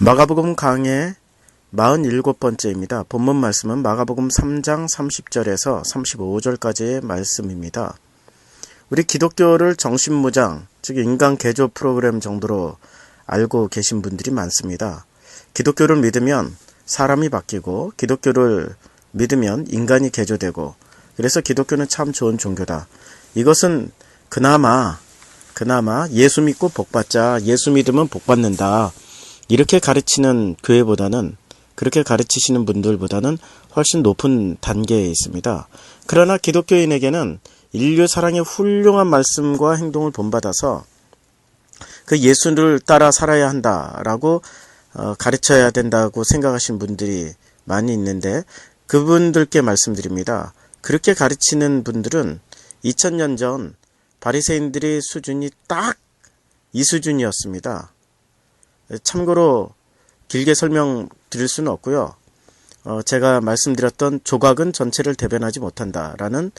마가복음 강해 47번째입니다. 본문 말씀은 마가복음 3장 30절에서 35절까지의 말씀입니다. 우리 기독교를 정신무장, 즉 인간 개조 프로그램 정도로 알고 계신 분들이 많습니다. 기독교를 믿으면 사람이 바뀌고, 기독교를 믿으면 인간이 개조되고, 그래서 기독교는 참 좋은 종교다. 이것은 그나마 예수 믿고 복받자, 예수 믿으면 복받는다, 이렇게 가르치는 교회보다는, 그렇게 가르치시는 분들보다는 훨씬 높은 단계에 있습니다. 그러나 기독교인에게는 인류 사랑의 훌륭한 말씀과 행동을 본받아서 그 예수를 따라 살아야 한다라고 가르쳐야 된다고 생각하시는 분들이 많이 있는데, 그분들께 말씀드립니다. 그렇게 가르치는 분들은 2000년 전 바리새인들의 수준이 딱 이 수준이었습니다. 참고로 길게 설명드릴 수는 없고요. 제가 말씀드렸던 조각은 전체를 대변하지 못한다라는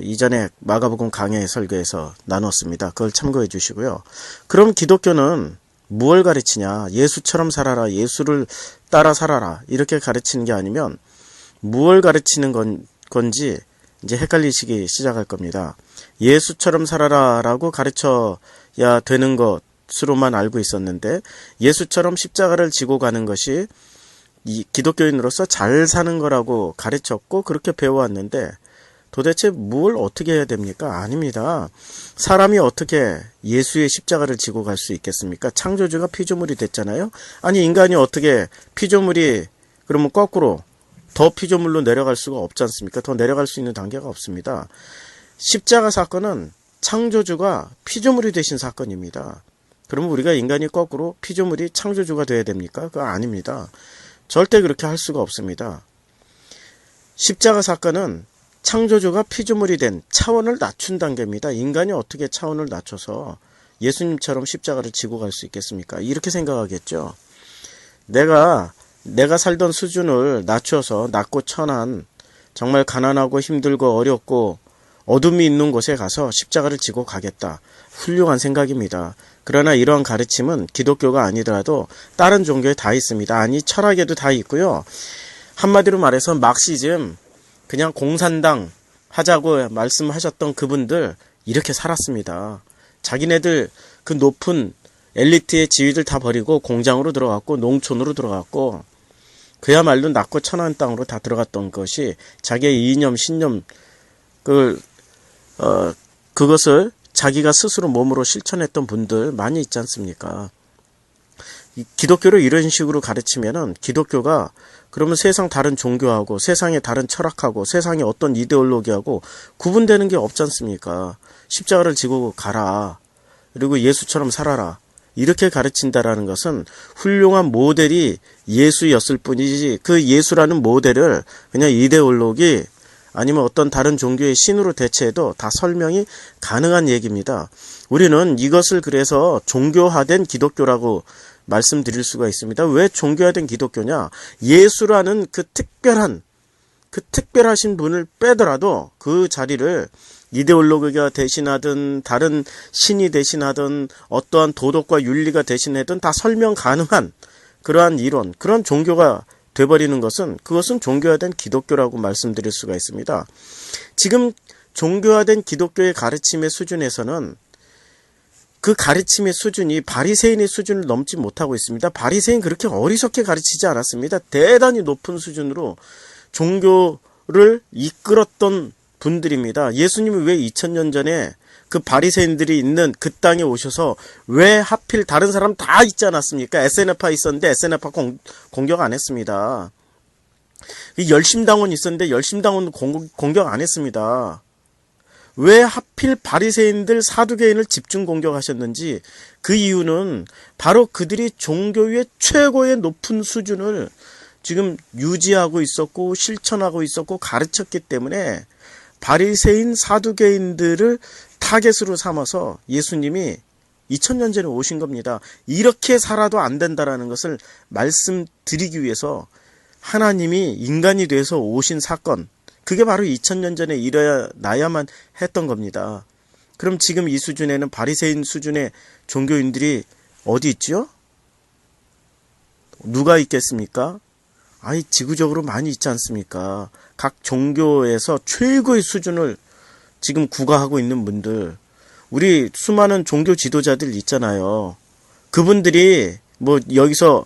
이전에 마가복음 강해 설교에서 나눴습니다. 그걸 참고해 주시고요. 그럼 기독교는 무엇을 가르치냐? 예수처럼 살아라, 예수를 따라 살아라, 이렇게 가르치는 게 아니면 무엇을 가르치는 건지 이제 헷갈리시기 시작할 겁니다. 예수처럼 살아라라고 가르쳐야 되는 것으로만 알고 있었는데, 예수처럼 십자가를 지고 가는 것이 이 기독교인으로서 잘 사는 거라고 가르쳤고 그렇게 배워왔는데, 도대체 뭘 어떻게 해야 됩니까? 아닙니다. 사람이 어떻게 예수의 십자가를 지고 갈 수 있겠습니까? 창조주가 피조물이 됐잖아요. 아니, 인간이 어떻게 피조물이 그러면 거꾸로 더 피조물로 내려갈 수가 없지 않습니까? 더 내려갈 수 있는 단계가 없습니다. 십자가 사건은 창조주가 피조물이 되신 사건입니다. 그러면 우리가 인간이 거꾸로 피조물이 창조주가 돼야 됩니까? 그거 아닙니다. 절대 그렇게 할 수가 없습니다. 십자가 사건은 창조주가 피조물이 된 차원을 낮춘 단계입니다. 인간이 어떻게 차원을 낮춰서 예수님처럼 십자가를 지고 갈 수 있겠습니까? 이렇게 생각하겠죠. 내가 살던 수준을 낮춰서 낮고 천한, 정말 가난하고 힘들고 어렵고 어둠이 있는 곳에 가서 십자가를 지고 가겠다. 훌륭한 생각입니다. 그러나 이러한 가르침은 기독교가 아니더라도 다른 종교에 다 있습니다. 아니, 철학에도 다 있고요. 한마디로 말해서 막시즘, 그냥 공산당 하자고 말씀하셨던 그분들 이렇게 살았습니다. 자기네들 그 높은 엘리트의 지위들 다 버리고 공장으로 들어갔고 농촌으로 들어갔고 그야말로 낮고 천한 땅으로 다 들어갔던 것이 자기의 이념, 신념, 그것을 자기가 스스로 몸으로 실천했던 분들 많이 있지 않습니까? 기독교를 이런 식으로 가르치면은 기독교가 그러면 세상 다른 종교하고 세상의 다른 철학하고 세상의 어떤 이데올로기하고 구분되는 게 없지 않습니까? 십자가를 지고 가라. 그리고 예수처럼 살아라. 이렇게 가르친다라는 것은 훌륭한 모델이 예수였을 뿐이지, 그 예수라는 모델을 그냥 이데올로기 아니면 어떤 다른 종교의 신으로 대체해도 다 설명이 가능한 얘기입니다. 우리는 이것을 그래서 종교화된 기독교라고 말씀드릴 수가 있습니다. 왜 종교화된 기독교냐? 예수라는 그 특별하신 분을 빼더라도 그 자리를 이데올로기가 대신하든 다른 신이 대신하든 어떠한 도덕과 윤리가 대신하든 다 설명 가능한 그러한 이론, 그런 종교가 돼버리는 것은, 그것은 종교화된 기독교라고 말씀드릴 수가 있습니다. 지금 종교화된 기독교의 가르침의 수준에서는 그 가르침의 수준이 바리새인의 수준을 넘지 못하고 있습니다. 바리새인 그렇게 어리석게 가르치지 않았습니다. 대단히 높은 수준으로 종교를 이끌었던 분들입니다. 예수님이 왜 2000년 전에 그 바리새인들이 있는 그 땅에 오셔서 왜 하필 다른 사람 다 있지 않았습니까? SNF파 있었는데 SNF파 공격 안 했습니다. 열심당원 있었는데 열심당원 공격 안 했습니다. 왜 하필 바리새인들, 사두개인을 집중 공격하셨는지, 그 이유는 바로 그들이 종교의 최고의 높은 수준을 지금 유지하고 있었고 실천하고 있었고 가르쳤기 때문에 바리새인, 사두개인들을 타겟으로 삼아서 예수님이 2000년 전에 오신 겁니다. 이렇게 살아도 안 된다라는 것을 말씀드리기 위해서 하나님이 인간이 돼서 오신 사건, 그게 바로 2000년 전에 일어나야만 했던 겁니다. 그럼 지금 이 수준에는 바리새인 수준의 종교인들이 어디 있죠? 누가 있겠습니까? 아니, 지구적으로 많이 있지 않습니까? 각 종교에서 최고의 수준을 지금 구가하고 있는 분들, 우리 수많은 종교 지도자들 있잖아요. 그분들이 뭐 여기서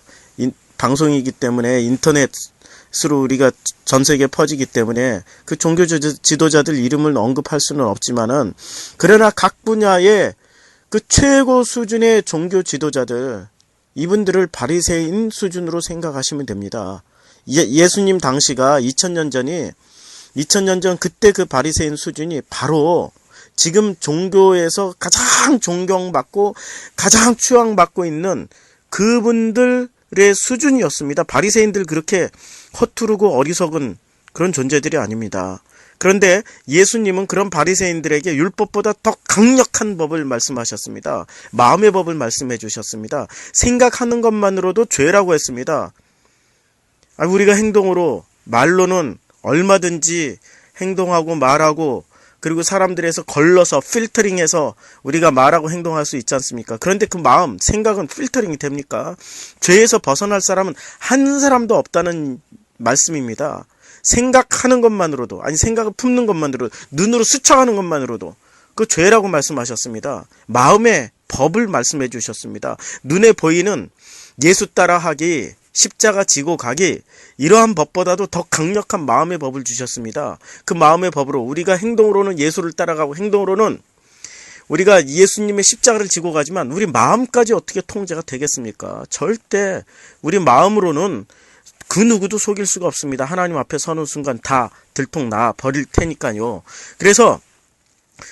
방송이기 때문에 인터넷으로 우리가 전 세계에 퍼지기 때문에 그 종교 지도자들 이름을 언급할 수는 없지만은, 그러나 각 분야의 그 최고 수준의 종교 지도자들, 이분들을 바리새인 수준으로 생각하시면 됩니다. 예수님 당시가 2000년 전 그때 그 바리새인 수준이 바로 지금 종교에서 가장 존경받고 가장 추앙받고 있는 그분들의 수준이었습니다. 바리새인들 그렇게 허투루고 어리석은 그런 존재들이 아닙니다. 그런데 예수님은 그런 바리새인들에게 율법보다 더 강력한 법을 말씀하셨습니다. 마음의 법을 말씀해 주셨습니다. 생각하는 것만으로도 죄라고 했습니다. 우리가 행동으로, 말로는 얼마든지 행동하고 말하고, 그리고 사람들에서 걸러서 필터링해서 우리가 말하고 행동할 수 있지 않습니까? 그런데 그 마음, 생각은 필터링이 됩니까? 죄에서 벗어날 사람은 한 사람도 없다는 말씀입니다. 생각하는 것만으로도, 아니 생각을 품는 것만으로도, 눈으로 스쳐가는 것만으로도 그 죄라고 말씀하셨습니다. 마음의 법을 말씀해 주셨습니다. 눈에 보이는 예수 따라하기, 십자가 지고 가기, 이러한 법보다도 더 강력한 마음의 법을 주셨습니다. 그 마음의 법으로 우리가 행동으로는 예수를 따라가고, 행동으로는 우리가 예수님의 십자가를 지고 가지만 우리 마음까지 어떻게 통제가 되겠습니까? 절대 우리 마음으로는 그 누구도 속일 수가 없습니다. 하나님 앞에 서는 순간 다 들통나 버릴 테니까요. 그래서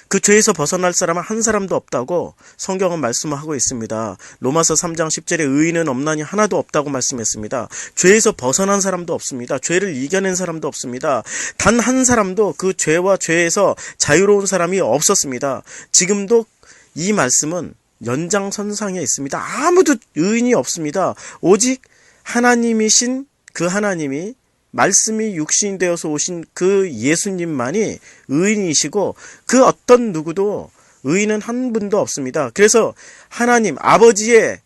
그 죄에서 벗어날 사람은 한 사람도 없다고 성경은 말씀하고 있습니다. 로마서 3장 10절에 의인은 없나니 하나도 없다고 말씀했습니다. 죄에서 벗어난 사람도 없습니다. 죄를 이겨낸 사람도 없습니다. 단 한 사람도 그 죄와 죄에서 자유로운 사람이 없었습니다. 지금도 이 말씀은 연장선상에 있습니다. 아무도 의인이 없습니다. 오직 하나님이신 그 하나님이, 말씀이 육신이 되어서 오신 그 예수님만이 의인이시고, 그 어떤 누구도 의인은 한 분도 없습니다. 그래서 하나님 아버지의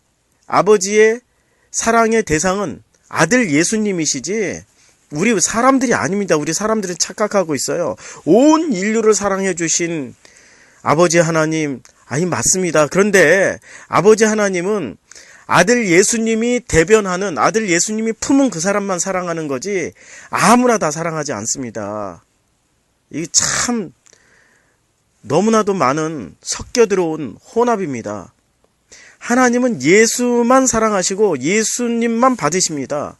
사랑의 대상은 아들 예수님이시지 우리 사람들이 아닙니다. 우리 사람들은 착각하고 있어요. 온 인류를 사랑해 주신 아버지 하나님, 아니 맞습니다. 그런데 아버지 하나님은 아들 예수님이 대변하는, 아들 예수님이 품은 그 사람만 사랑하는 거지 아무나 다 사랑하지 않습니다. 이게 참 너무나도 많은 섞여 들어온 혼합입니다. 하나님은 예수만 사랑하시고 예수님만 받으십니다.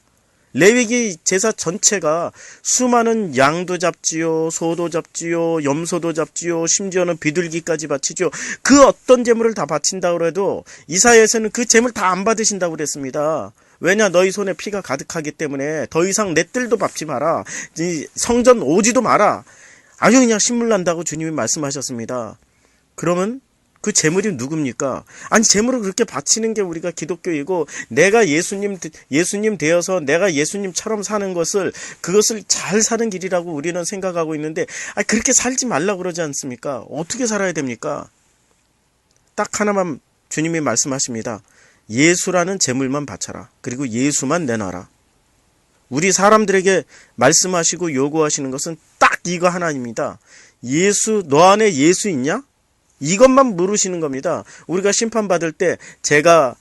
레위기 제사 전체가 수많은 양도 잡지요, 소도 잡지요, 염소도 잡지요, 심지어는 비둘기까지 바치죠. 그 어떤 제물을 다 바친다고 해도 이사야에서는 그 제물 다 안 받으신다고 그랬습니다. 왜냐, 너희 손에 피가 가득하기 때문에 더 이상 내 뜰도 밟지 마라, 성전 오지도 마라, 아주 그냥 신물 난다고 주님이 말씀하셨습니다. 그러면 그 제물이 누굽니까? 아니, 제물을 그렇게 바치는 게 우리가 기독교이고, 내가 예수님 되어서 내가 예수님처럼 사는 그것을 잘 사는 길이라고 우리는 생각하고 있는데, 그렇게 살지 말라고 그러지 않습니까? 어떻게 살아야 됩니까? 딱 하나만 주님이 말씀하십니다. 예수라는 제물만 바쳐라. 그리고 예수만 내놔라. 우리 사람들에게 말씀하시고 요구하시는 것은 딱 이거 하나입니다. 예수, 너 안에 예수 있냐? 이것만 물으시는 겁니다. 우리가 심판받을 때 제가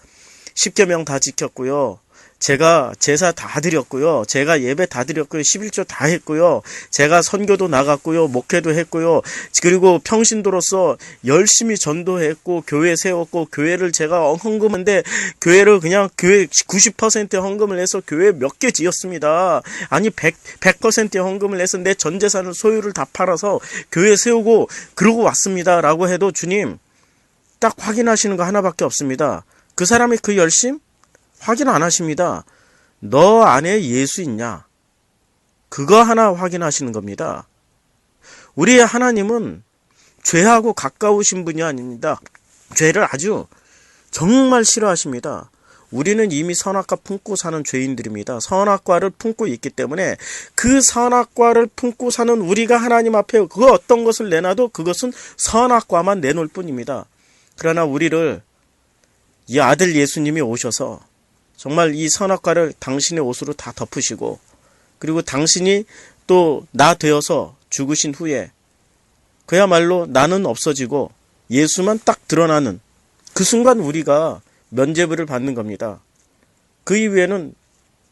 십계명 다 지켰고요, 제가 제사 다 드렸고요, 제가 예배 다 드렸고요, 11조 다 했고요, 제가 선교도 나갔고요, 목회도 했고요, 그리고 평신도로서 열심히 전도했고 교회 세웠고, 교회를 제가 헌금한데 교회를 그냥 교회 90% 헌금을 해서 교회 몇 개 지었습니다. 아니 100% 헌금을 해서 내 전 재산을, 소유를 다 팔아서 교회 세우고 그러고 왔습니다 라고 해도 주님 딱 확인하시는 거 하나밖에 없습니다. 그 사람의 그 열심? 확인 안 하십니다. 너 안에 예수 있냐? 그거 하나 확인하시는 겁니다. 우리의 하나님은 죄하고 가까우신 분이 아닙니다. 죄를 아주 정말 싫어하십니다. 우리는 이미 선악과 품고 사는 죄인들입니다. 선악과를 품고 있기 때문에 그 선악과를 품고 사는 우리가 하나님 앞에 그 어떤 것을 내놔도 그것은 선악과만 내놓을 뿐입니다. 그러나 우리를 이 아들 예수님이 오셔서 정말 이 선악과를 당신의 옷으로 다 덮으시고, 그리고 당신이 또 나 되어서 죽으신 후에 그야말로 나는 없어지고 예수만 딱 드러나는 그 순간 우리가 면죄부를 받는 겁니다. 그 이후에는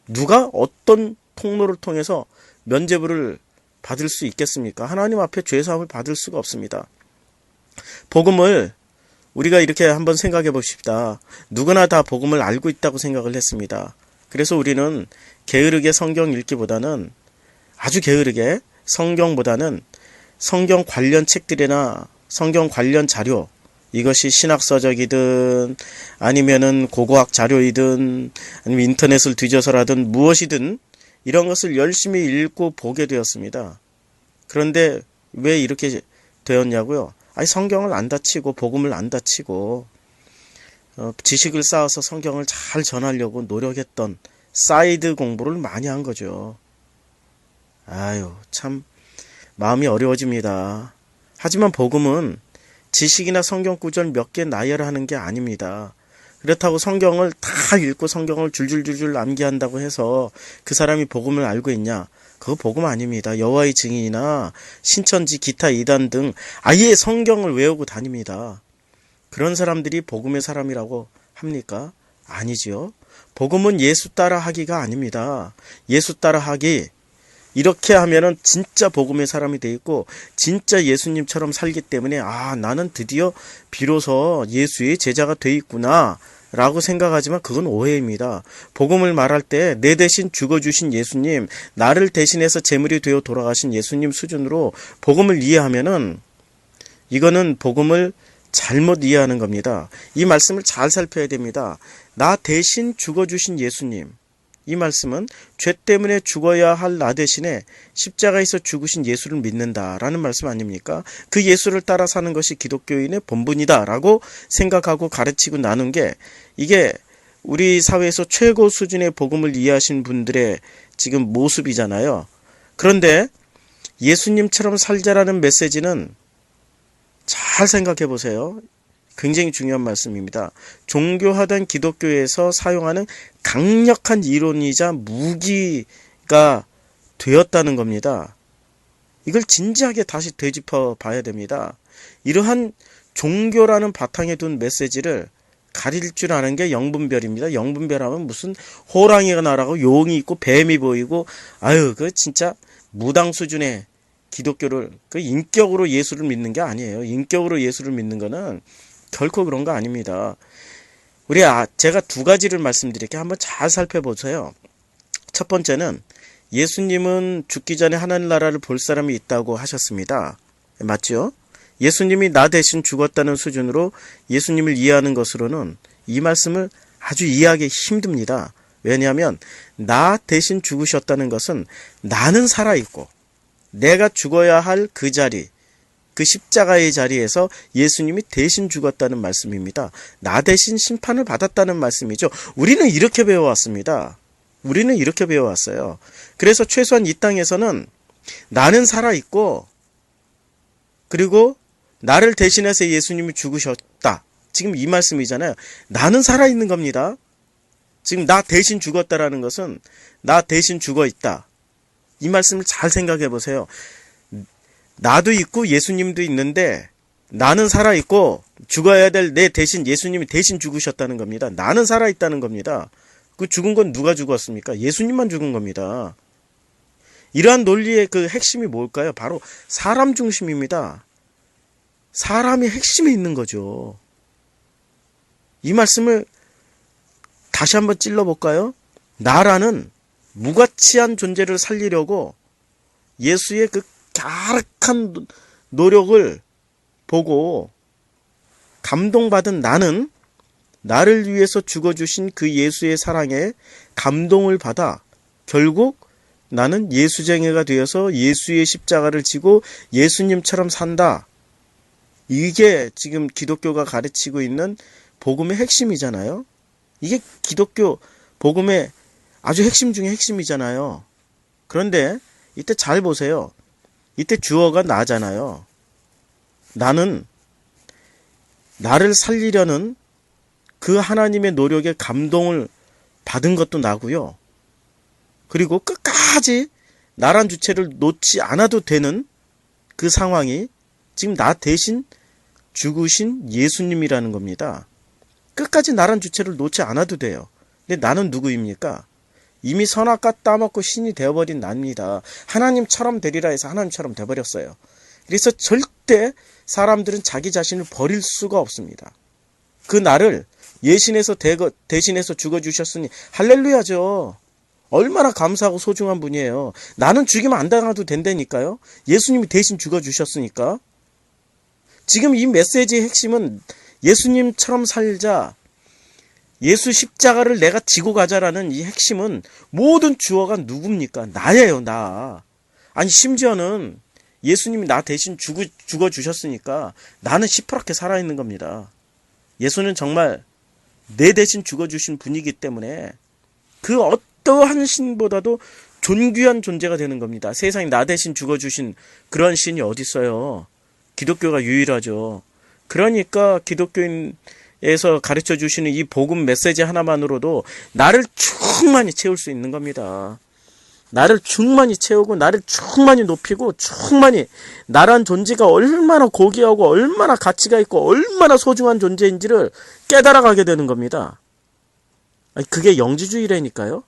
누가 어떤 통로를 통해서 면죄부를 받을 수 있겠습니까? 하나님 앞에 죄사함을 받을 수가 없습니다. 복음을 우리가 이렇게 한번 생각해 봅시다. 누구나 다 복음을 알고 있다고 생각을 했습니다. 그래서 우리는 게으르게 성경 읽기보다는, 아주 게으르게 성경보다는 성경 관련 책들이나 성경 관련 자료, 이것이 신학서적이든 아니면은 고고학 자료이든 아니면 인터넷을 뒤져서라든 무엇이든 이런 것을 열심히 읽고 보게 되었습니다. 그런데 왜 이렇게 되었냐고요? 아니, 성경을 안 다치고 복음을 안 다치고 지식을 쌓아서 성경을 잘 전하려고 노력했던 사이드 공부를 많이 한 거죠. 아유, 참 마음이 어려워집니다. 하지만 복음은 지식이나 성경 구절 몇 개 나열하는 게 아닙니다. 그렇다고 성경을 다 읽고 성경을 줄줄줄줄 암기한다고 해서 그 사람이 복음을 알고 있냐? 그거 복음 아닙니다. 여호와의 증인이나 신천지 기타 이단 등 아예 성경을 외우고 다닙니다. 그런 사람들이 복음의 사람이라고 합니까? 아니지요. 복음은 예수 따라 하기가 아닙니다. 예수 따라 하기, 이렇게 하면은 진짜 복음의 사람이 돼 있고 진짜 예수님처럼 살기 때문에 나는 드디어 비로소 예수의 제자가 돼 있구나 라고 생각하지만 그건 오해입니다. 복음을 말할 때 내 대신 죽어주신 예수님, 나를 대신해서 제물이 되어 돌아가신 예수님 수준으로 복음을 이해하면은 이거는 복음을 잘못 이해하는 겁니다. 이 말씀을 잘 살펴야 됩니다. 나 대신 죽어주신 예수님, 이 말씀은 죄 때문에 죽어야 할 나 대신에 십자가에서 죽으신 예수를 믿는다라는 말씀 아닙니까? 그 예수를 따라 사는 것이 기독교인의 본분이다라고 생각하고 가르치고 나눈 게, 이게 우리 사회에서 최고 수준의 복음을 이해하신 분들의 지금 모습이잖아요. 그런데 예수님처럼 살자라는 메시지는 잘 생각해 보세요. 굉장히 중요한 말씀입니다. 종교화된 기독교에서 사용하는 강력한 이론이자 무기가 되었다는 겁니다. 이걸 진지하게 다시 되짚어 봐야 됩니다. 이러한 종교라는 바탕에 둔 메시지를 가릴 줄 아는 게 영분별입니다. 영분별하면 무슨 호랑이가 날아가고 용이 있고 뱀이 보이고, 그 진짜 무당 수준의 기독교를, 그 인격으로 예수를 믿는 게 아니에요. 인격으로 예수를 믿는 거는 결코 그런 거 아닙니다. 제가 두 가지를 말씀드릴게요. 한번 잘 살펴보세요. 첫 번째는 예수님은 죽기 전에 하나님 나라를 볼 사람이 있다고 하셨습니다. 맞죠? 예수님이 나 대신 죽었다는 수준으로 예수님을 이해하는 것으로는 이 말씀을 아주 이해하기 힘듭니다. 왜냐하면 나 대신 죽으셨다는 것은 나는 살아있고 내가 죽어야 할 그 자리, 그 십자가의 자리에서 예수님이 대신 죽었다는 말씀입니다. 나 대신 심판을 받았다는 말씀이죠. 우리는 이렇게 배워왔습니다. 우리는 이렇게 배워왔어요. 그래서 최소한 이 땅에서는 나는 살아있고, 그리고 나를 대신해서 예수님이 죽으셨다. 지금 이 말씀이잖아요. 나는 살아있는 겁니다. 지금 나 대신 죽었다라는 것은 나 대신 죽어있다. 이 말씀을 잘 생각해 보세요. 나도 있고 예수님도 있는데 나는 살아있고 죽어야 될 내 대신 예수님이 대신 죽으셨다는 겁니다. 나는 살아있다는 겁니다. 그 죽은 건 누가 죽었습니까? 예수님만 죽은 겁니다. 이러한 논리의 그 핵심이 뭘까요? 바로 사람 중심입니다. 사람이 핵심에 있는 거죠. 이 말씀을 다시 한번 찔러볼까요? 나라는 무가치한 존재를 살리려고 예수의 그 갸륵한 노력을 보고 감동받은 나는 나를 위해서 죽어주신 그 예수의 사랑에 감동을 받아 결국 나는 예수쟁이가 되어서 예수의 십자가를 지고 예수님처럼 산다. 이게 지금 기독교가 가르치고 있는 복음의 핵심이잖아요. 이게 기독교 복음의 아주 핵심 중에 핵심이잖아요. 그런데 이때 잘 보세요. 이때 주어가 나잖아요. 나는 나를 살리려는 그 하나님의 노력에 감동을 받은 것도 나고요. 그리고 끝까지 나란 주체를 놓지 않아도 되는 그 상황이 지금 나 대신 죽으신 예수님이라는 겁니다. 끝까지 나란 주체를 놓지 않아도 돼요. 근데 나는 누구입니까? 이미 선악과 따먹고 신이 되어버린 나입니다. 하나님처럼 되리라 해서 하나님처럼 돼버렸어요. 그래서 절대 사람들은 자기 자신을 버릴 수가 없습니다. 그 나를 대신해서 죽어주셨으니 할렐루야죠. 얼마나 감사하고 소중한 분이에요. 나는 죽이면 안 당해도 된다니까요. 예수님이 대신 죽어주셨으니까. 지금 이 메시지의 핵심은 예수님처럼 살자, 예수 십자가를 내가 지고 가자라는 이 핵심은 모든 주어가 누굽니까? 나예요, 나. 아니 심지어는 예수님이 나 대신 죽어주셨으니까 나는 시퍼렇게 살아있는 겁니다. 예수는 정말 내 대신 죽어주신 분이기 때문에 그 어떠한 신보다도 존귀한 존재가 되는 겁니다. 세상에 나 대신 죽어주신 그런 신이 어디 있어요? 기독교가 유일하죠. 그러니까 기독교인에서 가르쳐 주시는 이 복음 메시지 하나만으로도 나를 충만히 채울 수 있는 겁니다. 나를 충만히 채우고 나를 충만히 높이고 충만히 나란 존재가 얼마나 고귀하고 얼마나 가치가 있고 얼마나 소중한 존재인지를 깨달아가게 되는 겁니다. 그게 영지주의라니까요.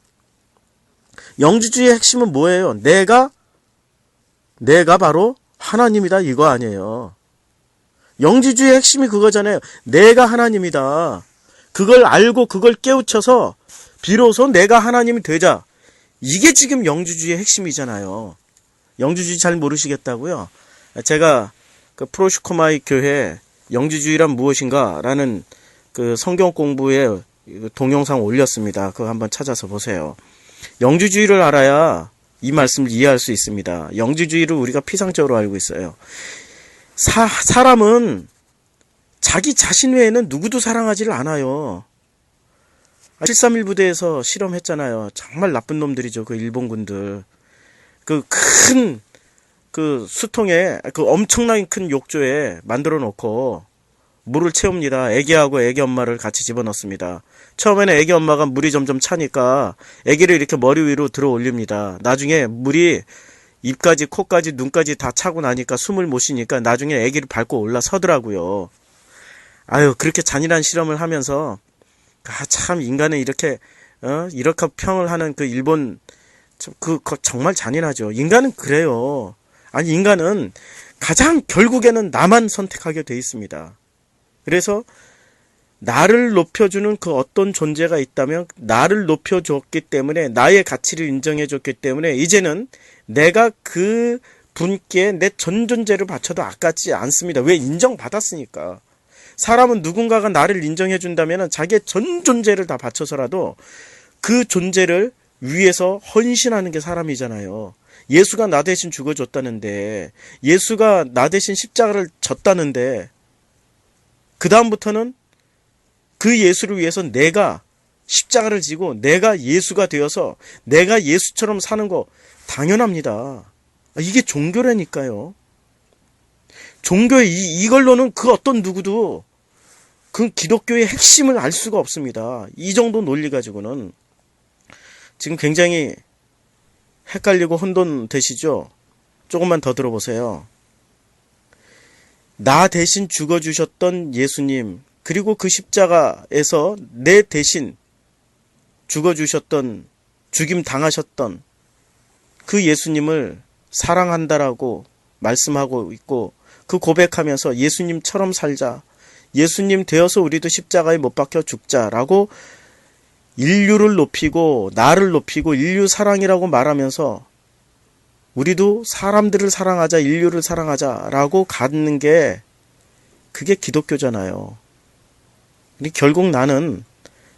영지주의의 핵심은 뭐예요? 내가 바로 하나님이다 이거 아니에요. 영지주의의 핵심이 그거잖아요. 내가 하나님이다. 그걸 알고 그걸 깨우쳐서 비로소 내가 하나님이 되자. 이게 지금 영지주의의 핵심이잖아요. 영지주의 잘 모르시겠다고요? 제가 그 프로시코마이 교회 영지주의란 무엇인가 라는 그 성경 공부에 동영상 올렸습니다. 그거 한번 찾아서 보세요. 영지주의를 알아야 이 말씀을 이해할 수 있습니다. 영지주의를 우리가 피상적으로 알고 있어요. 사람은 자기 자신 외에는 누구도 사랑하지를 않아요. 731 부대에서 실험했잖아요. 정말 나쁜 놈들이죠. 그 일본군들. 그 큰 수통에 그 엄청나게 큰 욕조에 만들어 놓고 물을 채웁니다. 애기하고 애기 엄마를 같이 집어넣습니다. 처음에는 애기 엄마가 물이 점점 차니까 애기를 이렇게 머리 위로 들어 올립니다. 나중에 물이 입까지 코까지 눈까지 다 차고 나니까 숨을 못 쉬니까 나중에 애기를 밟고 올라서더라고요. 아유, 그렇게 잔인한 실험을 하면서 참 인간은 이렇게 평을 하는 그 일본 정말 잔인하죠. 인간은 그래요. 아니 인간은 결국에는 나만 선택하게 돼 있습니다. 그래서 나를 높여주는 그 어떤 존재가 있다면 나를 높여줬기 때문에 나의 가치를 인정해줬기 때문에 이제는 내가 그 분께 내 전 존재를 바쳐도 아깝지 않습니다. 왜? 인정받았으니까. 사람은 누군가가 나를 인정해준다면 자기의 전 존재를 다 바쳐서라도 그 존재를 위해서 헌신하는 게 사람이잖아요. 예수가 나 대신 죽어줬다는데, 예수가 나 대신 십자가를 졌다는데, 그 다음부터는 그 예수를 위해서 내가 십자가를 지고 내가 예수가 되어서 내가 예수처럼 사는 거 당연합니다. 이게 종교라니까요. 종교의 이걸로는 그 어떤 누구도 그 기독교의 핵심을 알 수가 없습니다. 이 정도 논리 가지고는. 지금 굉장히 헷갈리고 혼돈되시죠? 조금만 더 들어보세요. 나 대신 죽어주셨던 예수님, 그리고 그 십자가에서 내 대신 죽어주셨던, 죽임 당하셨던 그 예수님을 사랑한다라고 말씀하고 있고, 그 고백하면서 예수님처럼 살자, 예수님 되어서 우리도 십자가에 못 박혀 죽자라고 인류를 높이고 나를 높이고 인류 사랑이라고 말하면서 우리도 사람들을 사랑하자, 인류를 사랑하자라고 갖는 게 그게 기독교잖아요. 결국 나는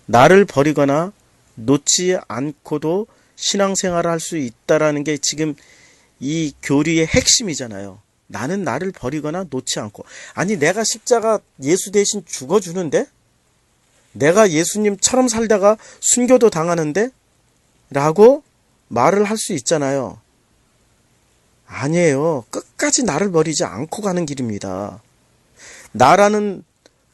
나를 버리거나 놓지 않고도 신앙생활을 할 수 있다라는 게 지금 이 교리의 핵심이잖아요. 나는 나를 버리거나 놓지 않고. 아니 내가 십자가 예수 대신 죽어주는데? 내가 예수님처럼 살다가 순교도 당하는데? 라고 말을 할 수 있잖아요. 아니에요. 끝까지 나를 버리지 않고 가는 길입니다. 나라는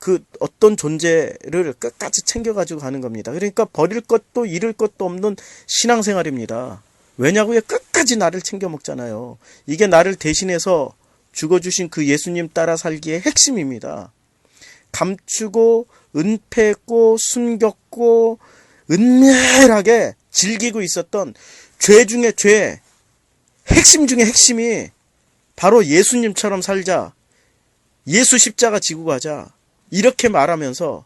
그 어떤 존재를 끝까지 챙겨가지고 가는 겁니다. 그러니까 버릴 것도 잃을 것도 없는 신앙생활입니다. 왜냐고요? 끝까지 나를 챙겨 먹잖아요. 이게 나를 대신해서 죽어주신 그 예수님 따라 살기의 핵심입니다. 감추고 은폐했고 숨겼고 은밀하게 즐기고 있었던 죄 중에 죄, 핵심 중에 핵심이 바로 예수님처럼 살자, 예수 십자가 지고 가자, 이렇게 말하면서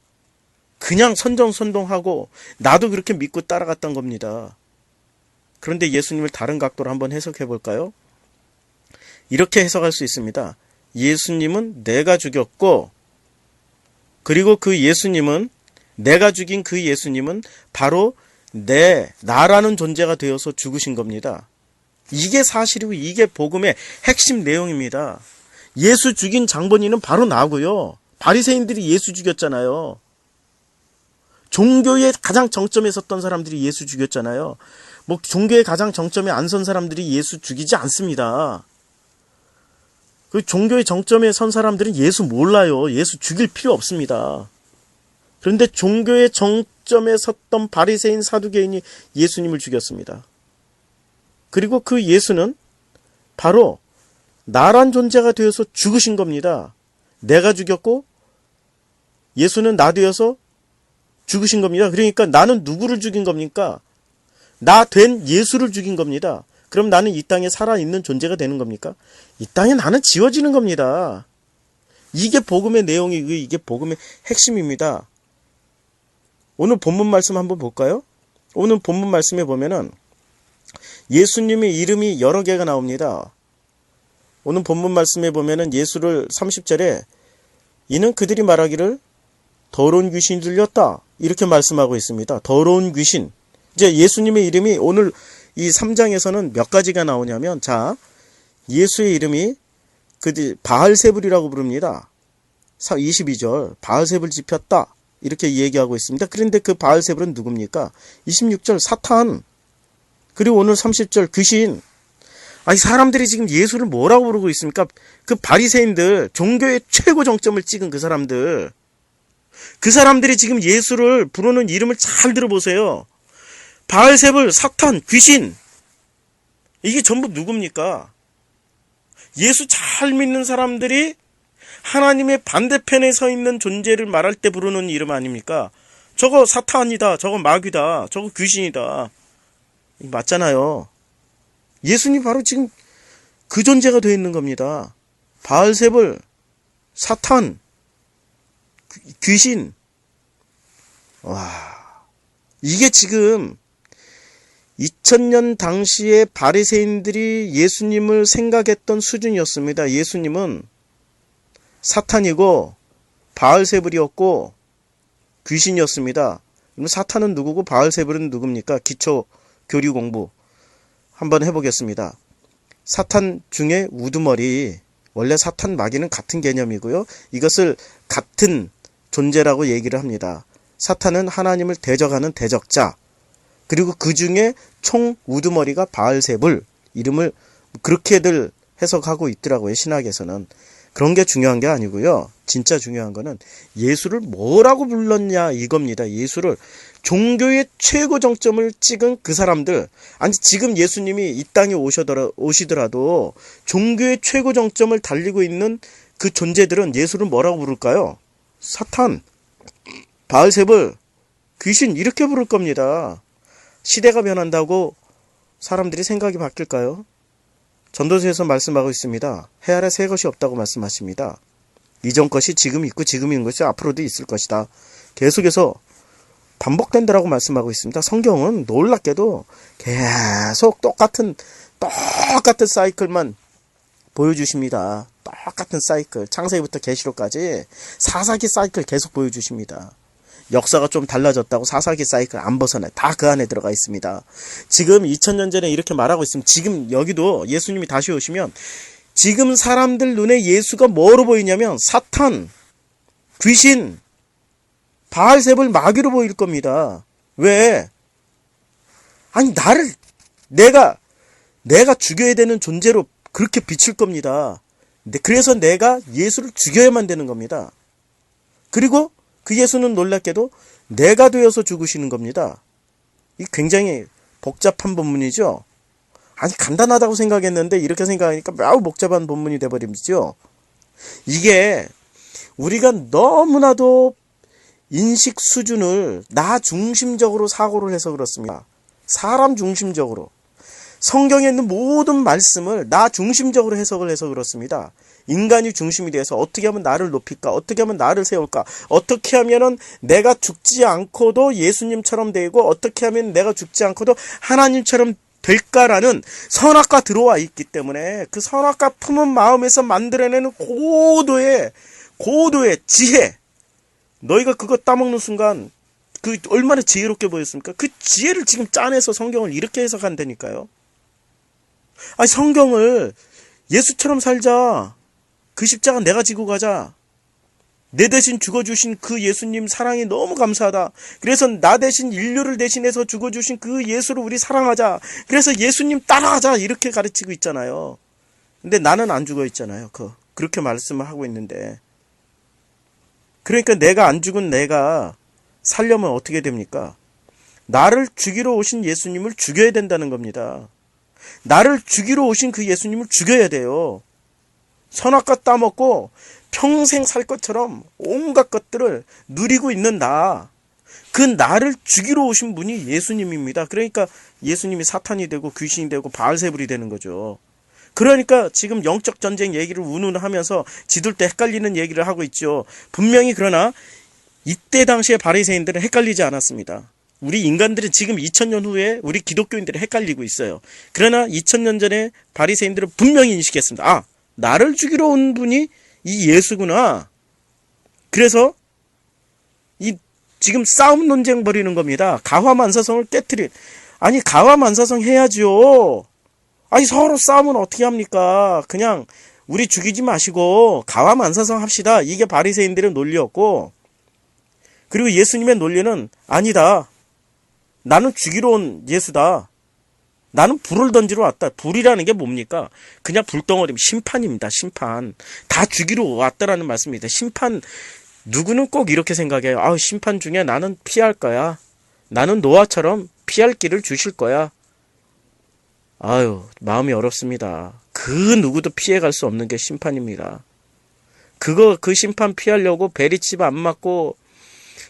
그냥 선정선동하고 나도 그렇게 믿고 따라갔던 겁니다. 그런데 예수님을 다른 각도로 한번 해석해 볼까요? 이렇게 해석할 수 있습니다. 예수님은 내가 죽였고, 그리고 그 예수님은, 내가 죽인 그 예수님은 바로 나라는 존재가 되어서 죽으신 겁니다. 이게 사실이고 이게 복음의 핵심 내용입니다. 예수 죽인 장본인은 바로 나고요. 바리새인들이 예수 죽였잖아요. 종교의 가장 정점에 섰던 사람들이 예수 죽였잖아요. 뭐 종교의 가장 정점에 안 선 사람들이 예수 죽이지 않습니다. 그 종교의 정점에 선 사람들은 예수 몰라요. 예수 죽일 필요 없습니다. 그런데 종교의 정점에 섰던 바리새인 사두개인이 예수님을 죽였습니다. 그리고 그 예수는 바로 나란 존재가 되어서 죽으신 겁니다. 내가 죽였고 예수는 나 되어서 죽으신 겁니다. 그러니까 나는 누구를 죽인 겁니까? 나 된 예수를 죽인 겁니다. 그럼 나는 이 땅에 살아있는 존재가 되는 겁니까? 이 땅에 나는 지워지는 겁니다. 이게 복음의 내용이고 이게 복음의 핵심입니다. 오늘 본문 말씀 한번 볼까요? 오늘 본문 말씀에 보면은 예수님의 이름이 여러 개가 나옵니다. 오늘 본문 말씀에 보면은 예수를 30절에 이는 그들이 말하기를 더러운 귀신이 들렸다, 이렇게 말씀하고 있습니다. 더러운 귀신. 이제 예수님의 이름이 오늘 이 3장에서는 몇 가지가 나오냐면, 자, 예수의 이름이 그들 바알세불이라고 부릅니다. 22절 바알세불 집혔다, 이렇게 얘기하고 있습니다. 그런데 그 바알세불은 누굽니까? 26절 사탄, 그리고 오늘 30절 귀신. 아니, 사람들이 지금 예수를 뭐라고 부르고 있습니까? 그 바리새인들, 종교의 최고 정점을 찍은 그 사람들, 그 사람들이 지금 예수를 부르는 이름을 잘 들어보세요. 바알세불, 사탄, 귀신. 이게 전부 누굽니까? 예수 잘 믿는 사람들이 하나님의 반대편에 서 있는 존재를 말할 때 부르는 이름 아닙니까? 저거 사탄이다, 저거 마귀다, 저거 귀신이다. 맞잖아요. 예수님 바로 지금 그 존재가 되어 있는 겁니다. 바알세불, 사탄, 귀신. 와, 이게 지금 2000년 당시에 바리새인들이 예수님을 생각했던 수준이었습니다. 예수님은 사탄이고 바알세불이었고 귀신이었습니다. 그럼 사탄은 누구고 바알세불은 누굽니까? 기초 교리 공부 한번 해보겠습니다. 사탄 중에 우두머리, 원래 사탄 마귀는 같은 개념이고요. 이것을 같은 존재라고 얘기를 합니다. 사탄은 하나님을 대적하는 대적자, 그리고 그 중에 총 우두머리가 바알세불, 이름을 그렇게들 해석하고 있더라고요. 신학에서는. 그런 게 중요한 게 아니고요. 진짜 중요한 거는 예수를 뭐라고 불렀냐 이겁니다. 예수를, 종교의 최고 정점을 찍은 그 사람들. 아니, 지금 예수님이 이 땅에 오시더라도 종교의 최고 정점을 달리고 있는 그 존재들은 예수를 뭐라고 부를까요? 사탄, 바알세불, 귀신, 이렇게 부를 겁니다. 시대가 변한다고 사람들이 생각이 바뀔까요? 전도서에서 말씀하고 있습니다. 해 아래 새 것이 없다고 말씀하십니다. 이전 것이 지금 있고 지금 있는 것이 앞으로도 있을 것이다. 계속해서 반복된다라고 말씀하고 있습니다. 성경은 놀랍게도 계속 똑같은 사이클만 보여주십니다. 똑같은 사이클, 창세기부터 계시록까지 사사기 사이클 계속 보여주십니다. 역사가 좀 달라졌다고 사사기 사이클 안 벗어나요. 다 그 안에 들어가 있습니다. 지금 2000년 전에 이렇게 말하고 있으면 지금 여기도 예수님이 다시 오시면 지금 사람들 눈에 예수가 뭐로 보이냐면 사탄, 귀신, 바알세불, 마귀로 보일 겁니다. 왜? 아니, 내가 죽여야 되는 존재로 그렇게 비칠 겁니다. 그래서 내가 예수를 죽여야만 되는 겁니다. 그리고 그 예수는 놀랍게도 내가 되어서 죽으시는 겁니다. 이 굉장히 복잡한 본문이죠. 아니 간단하다고 생각했는데 이렇게 생각하니까 매우 복잡한 본문이 돼버리죠. 이게 우리가 너무나도 인식 수준을 나 중심적으로 사고를 해서 그렇습니다. 사람 중심적으로. 성경에 있는 모든 말씀을 나 중심적으로 해석을 해서 그렇습니다. 인간이 중심이 돼서 어떻게 하면 나를 높일까? 어떻게 하면 나를 세울까? 어떻게 하면은 내가 죽지 않고도 예수님처럼 되고 어떻게 하면 내가 죽지 않고도 하나님처럼 될까라는 선악과 들어와 있기 때문에 그 선악과 품은 마음에서 만들어내는 고도의 지혜. 너희가 그거 따먹는 순간 그 얼마나 지혜롭게 보였습니까? 그 지혜를 지금 짜내서 성경을 이렇게 해석한다니까요. 아니 성경을 예수처럼 살자. 그 십자가 내가 지고 가자. 내 대신 죽어주신 그 예수님 사랑이 너무 감사하다. 그래서 나 대신 인류를 대신해서 죽어주신 그 예수를 우리 사랑하자. 그래서 예수님 따라가자. 이렇게 가르치고 있잖아요. 근데 나는 안 죽어 있잖아요. 그렇게 말씀을 하고 있는데. 그러니까 내가 안 죽은 내가 살려면 어떻게 됩니까? 나를 죽이러 오신 예수님을 죽여야 된다는 겁니다. 나를 죽이러 오신 그 예수님을 죽여야 돼요. 선악과 따먹고 평생 살 것처럼 온갖 것들을 누리고 있는 그 나를 죽이러 오신 분이 예수님입니다. 그러니까 예수님이 사탄이 되고 귀신이 되고 바알세불이 되는 거죠. 그러니까 지금 영적 전쟁 얘기를 운운하면서 지들 때 헷갈리는 얘기를 하고 있죠. 분명히 그러나 이때 당시에 바리새인들은 헷갈리지 않았습니다. 우리 인간들은 지금 2000년 후에 우리 기독교인들이 헷갈리고 있어요. 그러나 2000년 전에 바리새인들은 분명히 인식했습니다. 아, 나를 죽이러 온 분이 이 예수구나. 그래서 지금 싸움 논쟁 벌이는 겁니다. 가화만사성을 아니 가화만사성 해야죠. 아니 서로 싸우면 어떻게 합니까? 그냥 우리 죽이지 마시고 가화만사성 합시다. 이게 바리새인들의 논리였고, 그리고 예수님의 논리는 아니다. 나는 죽이러 온 예수다. 나는 불을 던지러 왔다. 불이라는 게 뭡니까? 그냥 불덩어리, 심판입니다. 심판. 다 죽이러 왔다라는 말씀입니다. 심판, 누구는 꼭 이렇게 생각해요. 아, 심판 중에 나는 피할 거야. 나는 노아처럼 피할 길을 주실 거야. 아유, 마음이 어렵습니다. 그 누구도 피해갈 수 없는 게 심판입니다. 그 심판 피하려고 베리칩 안 맞고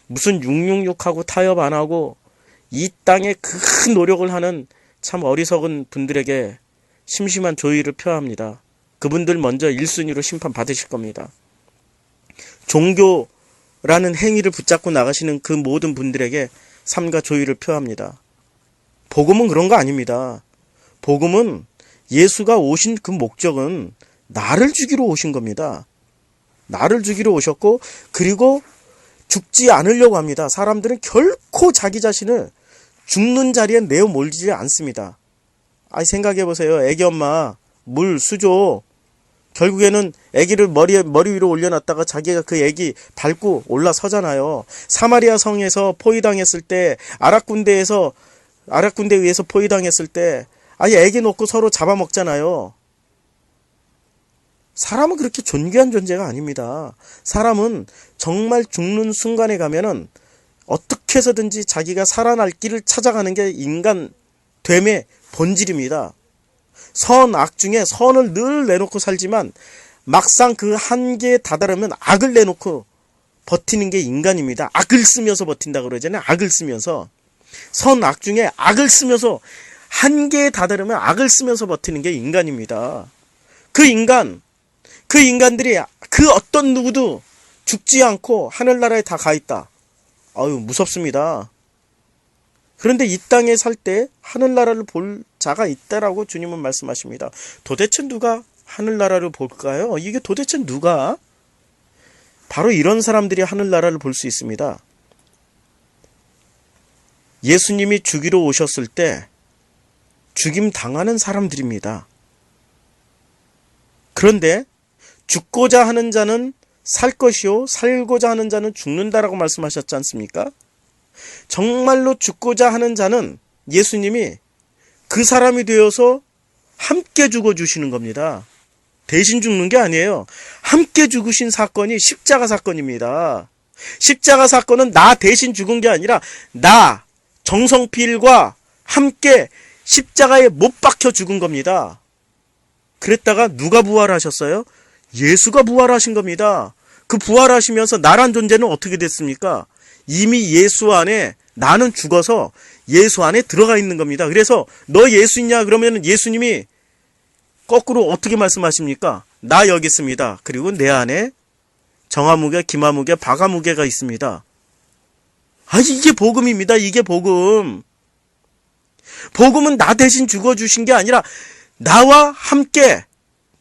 무슨 666하고 타협 안 하고 이 땅에 큰 노력을 하는 참 어리석은 분들에게 심심한 조의를 표합니다. 그분들 먼저 1순위로 심판 받으실 겁니다. 종교라는 행위를 붙잡고 나가시는 그 모든 분들에게 삼가 조의를 표합니다. 복음은 그런 거 아닙니다. 복음은 예수가 오신 그 목적은 나를 죽이러 오신 겁니다. 나를 죽이러 오셨고, 그리고 죽지 않으려고 합니다. 사람들은 결코 자기 자신을 죽는 자리에 내어 몰지 않습니다. 아니 생각해보세요. 애기 엄마 물 수조, 결국에는 애기를 머리 위로 올려놨다가 자기가 그 애기 밟고 올라서잖아요. 사마리아 성에서 포위당했을 때, 아랍 군대에 의해서 포위당했을 때 아예 애기 놓고 서로 잡아먹잖아요. 사람은 그렇게 존귀한 존재가 아닙니다. 사람은 정말 죽는 순간에 가면은 어떻게 해서든지 자기가 살아날 길을 찾아가는 게 인간됨의 본질입니다. 선, 악 중에 선을 늘 내놓고 살지만 막상 그 한계에 다다르면 악을 내놓고 버티는 게 인간입니다. 악을 쓰면서 버틴다 그러잖아요. 악을 쓰면서. 선, 악 중에 악을 쓰면서 한계에 다다르면 악을 쓰면서 버티는 게 인간입니다. 그 인간들이 그 어떤 누구도 죽지 않고 하늘나라에 다 가 있다. 아유, 무섭습니다. 그런데 이 땅에 살 때 하늘나라를 볼 자가 있다라고 주님은 말씀하십니다. 도대체 누가 하늘나라를 볼까요? 이게 도대체 누가? 바로 이런 사람들이 하늘나라를 볼 수 있습니다. 예수님이 죽이러 오셨을 때 죽임 당하는 사람들입니다. 그런데 죽고자 하는 자는 살 것이요 살고자 하는 자는 죽는다라고 말씀하셨지 않습니까? 정말로 죽고자 하는 자는 예수님이 그 사람이 되어서 함께 죽어주시는 겁니다. 대신 죽는 게 아니에요. 함께 죽으신 사건이 십자가 사건입니다. 십자가 사건은 나 대신 죽은 게 아니라 나 정성필과 함께 십자가에 못 박혀 죽은 겁니다. 그랬다가 누가 부활하셨어요? 예수가 부활하신 겁니다. 그 부활하시면서 나란 존재는 어떻게 됐습니까? 이미 예수 안에 나는 죽어서 예수 안에 들어가 있는 겁니다. 그래서 너 예수 있냐? 그러면 예수님이 거꾸로 어떻게 말씀하십니까? 나 여기 있습니다. 그리고 내 안에 정화무게, 기마무게, 바가무게가 있습니다. 이게 복음입니다. 이게 복음. 복음은 나 대신 죽어주신 게 아니라 나와 함께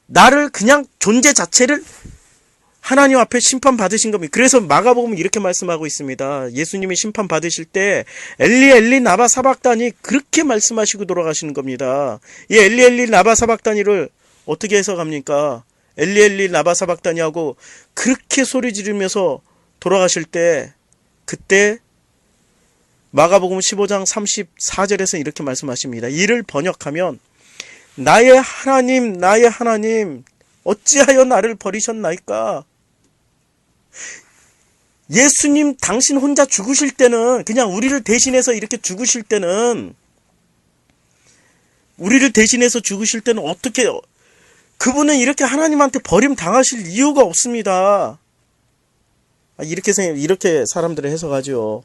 나를 그냥 존재 자체를 하나님 앞에 심판받으신 겁니다. 그래서 마가복음은 이렇게 말씀하고 있습니다. 예수님이 심판받으실 때 엘리 엘리 나바 사박다니 그렇게 말씀하시고 돌아가시는 겁니다. 이 엘리 엘리 나바 사박다니를 어떻게 해석합니까? 엘리 엘리 나바 사박다니하고 그렇게 소리 지르면서 돌아가실 때 그때 마가복음 15장 34절에서 이렇게 말씀하십니다. 이를 번역하면 나의 하나님 어찌하여 나를 버리셨나이까? 예수님 당신 혼자 죽으실 때는 그냥 우리를 대신해서 이렇게 죽으실 때는 어떻게 그분은 이렇게 하나님한테 버림당하실 이유가 없습니다. 이렇게 사람들은 해석하죠.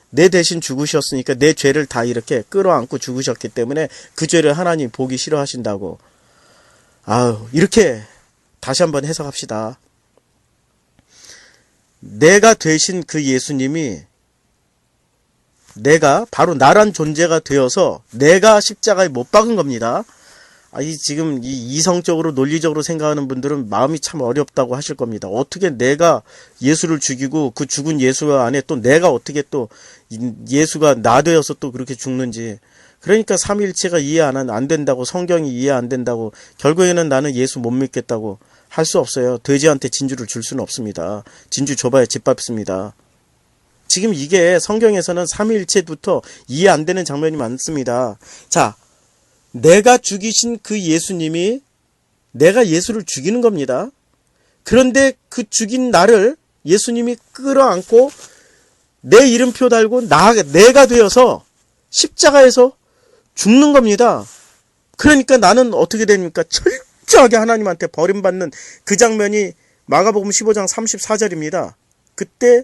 내 대신 죽으셨으니까 내 죄를 다 이렇게 끌어안고 죽으셨기 때문에 그 죄를 하나님 보기 싫어하신다고. 이렇게 다시 한번 해석합시다. 내가 되신 그 예수님이 내가 바로 나란 존재가 되어서 내가 십자가에 못 박은 겁니다. 지금 이성적으로 논리적으로 생각하는 분들은 마음이 참 어렵다고 하실 겁니다. 어떻게 내가 예수를 죽이고 그 죽은 예수 안에 또 내가 어떻게 또 예수가 나 되어서 또 그렇게 죽는지. 그러니까 삼위일체가 이해 안 된다고, 성경이 이해 안 된다고, 결국에는 나는 예수 못 믿겠다고 할 수 없어요. 돼지한테 진주를 줄 수는 없습니다. 진주 줘봐야 짓밟습니다. 지금 이게 성경에서는 삼위일체부터 이해 안 되는 장면이 많습니다. 자, 내가 죽이신 그 예수님이 내가 예수를 죽이는 겁니다. 그런데 그 죽인 나를 예수님이 끌어안고 내 이름표 달고 내가 되어서 십자가에서 죽는 겁니다. 그러니까 나는 어떻게 됩니까? 철저하게 하나님한테 버림받는 그 장면이 마가복음 15장 34절입니다. 그때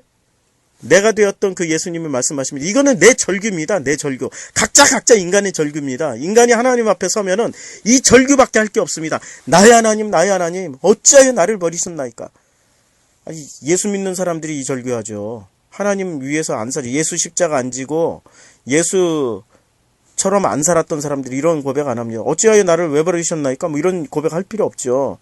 내가 되었던 그 예수님이 말씀하십니다. 이거는 내 절규입니다. 내 절규. 각자 인간의 절규입니다. 인간이 하나님 앞에 서면은 이 절규밖에 할 게 없습니다. 나의 하나님 어찌하여 나를 버리셨나이까? 예수 믿는 사람들이 이 절규하죠. 하나님 위에서 안 살지. 예수 십자가 안 지고 예수처럼 안 살았던 사람들이 이런 고백 안 합니다. 어찌하여 나를 왜 버리셨나이까? 이런 고백할 필요 없죠.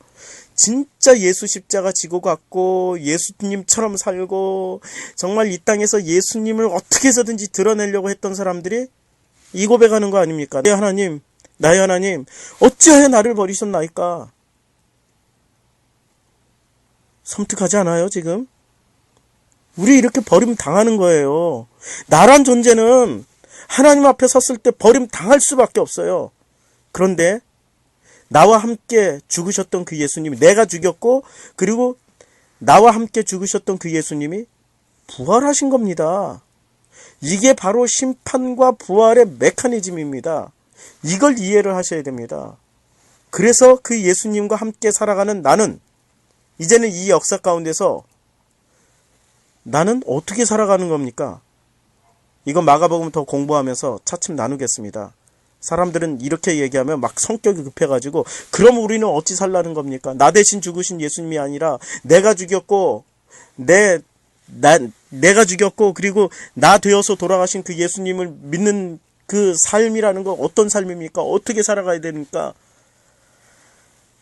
진짜 예수 십자가 지고 갔고 예수님처럼 살고 정말 이 땅에서 예수님을 어떻게 해서든지 드러내려고 했던 사람들이 이 고백하는 거 아닙니까? 나의 하나님 어찌하여 나를 버리셨나이까? 섬뜩하지 않아요 지금? 우리 이렇게 버림당하는 거예요. 나란 존재는 하나님 앞에 섰을 때 버림당할 수밖에 없어요. 그런데 나와 함께 죽으셨던 그 예수님이 내가 죽였고 그리고 나와 함께 죽으셨던 그 예수님이 부활하신 겁니다. 이게 바로 심판과 부활의 메커니즘입니다. 이걸 이해를 하셔야 됩니다. 그래서 그 예수님과 함께 살아가는 나는 이제는 이 역사 가운데서 나는 어떻게 살아가는 겁니까? 이건 마가복음 더 공부하면서 차츰 나누겠습니다. 사람들은 이렇게 얘기하면 막 성격이 급해가지고 그럼 우리는 어찌 살라는 겁니까? 나 대신 죽으신 예수님이 아니라 내가 죽였고 내가 죽였고 그리고 나 되어서 돌아가신 그 예수님을 믿는 그 삶이라는 건 어떤 삶입니까? 어떻게 살아가야 됩니까?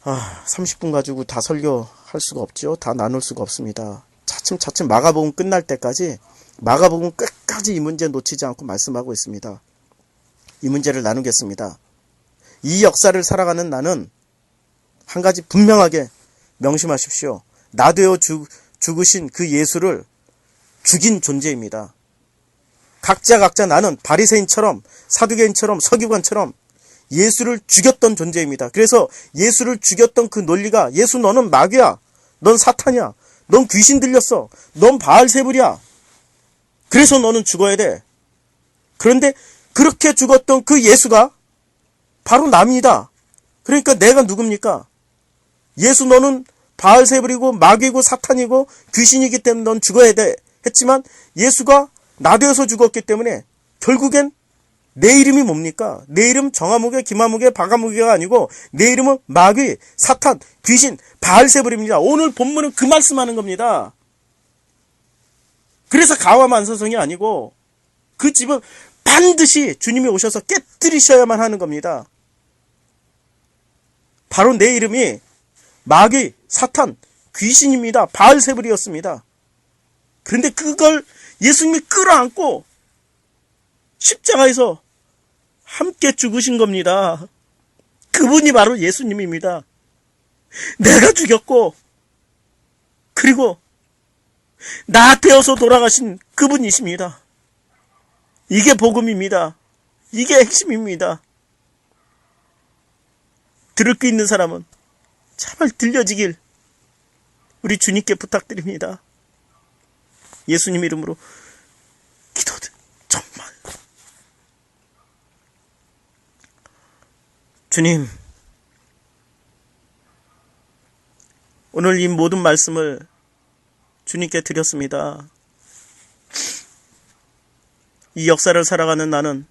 30분 가지고 다 설교할 수가 없죠. 다 나눌 수가 없습니다. 차츰 마가복음 끝날 때까지 마가복음 끝까지 이 문제 놓치지 않고 말씀하고 있습니다. 이 문제를 나누겠습니다. 이 역사를 살아가는 나는 한 가지 분명하게 명심하십시오. 나 되어 죽으신 그 예수를 죽인 존재입니다. 각자 나는 바리새인처럼 사두개인처럼 서기관처럼 예수를 죽였던 존재입니다. 그래서 예수를 죽였던 그 논리가 예수 너는 마귀야. 넌 사탄이야. 넌 귀신 들렸어. 넌 바알세불이야. 그래서 너는 죽어야 돼. 그런데 그렇게 죽었던 그 예수가 바로 남이다. 그러니까 내가 누굽니까? 예수 너는 바알세불이고 마귀고 사탄이고 귀신이기 때문에 넌 죽어야 돼. 했지만 예수가 나 되어서 죽었기 때문에 결국엔 내 이름이 뭡니까? 내 이름 정하무게, 김하무게, 바가무게가 아니고 내 이름은 마귀, 사탄, 귀신, 바알세불입니다. 오늘 본문은 그 말씀하는 겁니다. 그래서 가와만사성이 아니고 그 집은 반드시 주님이 오셔서 깨뜨리셔야만 하는 겁니다. 바로 내 이름이 마귀, 사탄, 귀신입니다. 바알세불이었습니다. 그런데 그걸 예수님이 끌어안고 십자가에서 함께 죽으신 겁니다. 그분이 바로 예수님입니다. 내가 죽였고 그리고 나 되어서 돌아가신 그분이십니다. 이게 복음입니다. 이게 핵심입니다. 들을 거 있는 사람은 제발 들려지길 우리 주님께 부탁드립니다. 예수님 이름으로 기도드 정말 주님, 오늘 이 모든 말씀을 주님께 드렸습니다. 이 역사를 살아가는 나는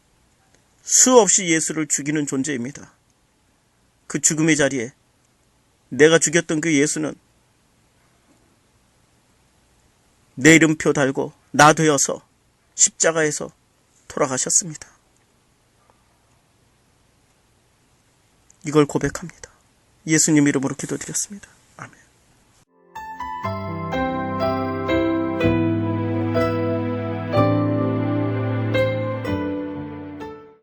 수없이 예수를 죽이는 존재입니다. 그 죽음의 자리에 내가 죽였던 그 예수는 내 이름표 달고 나 되어서 십자가에서 돌아가셨습니다. 이걸 고백합니다. 예수님 이름으로 기도드렸습니다.